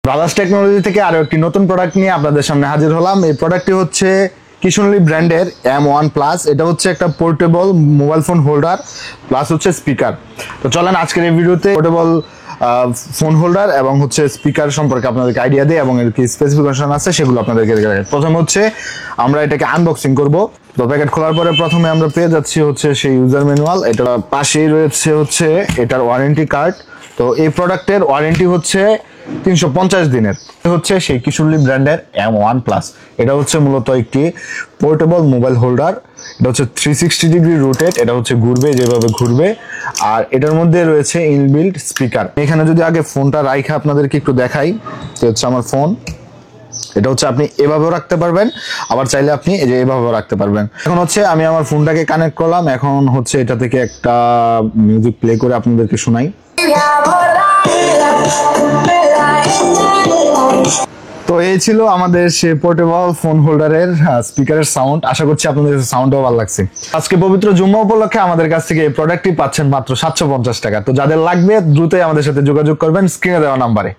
Brothers technology থেকে আরো একটি নতুন প্রোডাক্ট নিয়ে আপনাদের সামনে হাজির হলাম। এই প্রোডাক্টটি হচ্ছে কিশোরী ব্র্যান্ডের M1 প্লাস। এটা হচ্ছে একটা portable mobile phone holder plus হচ্ছে স্পিকার। তো চলেন আজকের এই ভিডিওতে পোর্টেবল ফোন হোল্ডার এবং হচ্ছে স্পিকার সম্পর্কে আপনাদেরকে আইডিয়া দিই এবং এর কি স্পেসিফিকেশন আছে সেগুলো আপনাদেরকে দেখাই। প্রথমে হচ্ছে আমরা এটাকে আনবক্সিং করব। তো প্যাকেট খোলার পরে প্রথমে আমরা পেয়ে যাচ্ছি হচ্ছে সেই ইউজার ম্যানুয়াল। এটার পাশেই রয়েছে হচ্ছে এটার ওয়ারেন্টি কার্ড। তো এই প্রোডাক্টের ওয়ারেন্টি হচ্ছে 350 দিনের। হচ্ছে সেই কিশোরী ব্র্যান্ডের M1 প্লাস। এটা হচ্ছে মূলত একটি পোর্টেবল মোবাইল হোল্ডার। এটা হচ্ছে 360 ডিগ্রি রোটেট। এটা হচ্ছে ঘুরবে, যেভাবে ঘুরবে। আর এটার মধ্যে রয়েছে ইনবিল্ট স্পিকার। এখানে যদি আগে ফোনটা রাইখা আপনাদেরকে একটু দেখাই, তো হচ্ছে আমার ফোন। এটা হচ্ছে আপনি এভাবেও রাখতে পারবেন, আবার চাইলে আপনি এই যে এভাবেও রাখতে পারবেন। এখন হচ্ছে আমি আমার ফোনটাকে কানেক্ট করলাম। এখন হচ্ছে এটা থেকে একটা মিউজিক প্লে করে আপনাদেরকে শোনাই। তো এই ছিল আমাদের সেই পোর্টেবল ফোন হোল্ডারের স্পিকারের সাউন্ড। আশা করছি আপনাদের সাউন্ডও ভালো লাগছে। আজকে পবিত্র জুম্মা উপলক্ষে আমাদের কাছ থেকে এই প্রোডাক্টটি পাচ্ছেন মাত্র 750 টাকা। তো যাদের লাগবে দ্রুতই আমাদের সাথে যোগাযোগ করবেন স্ক্রিনে দেওয়া নাম্বারে।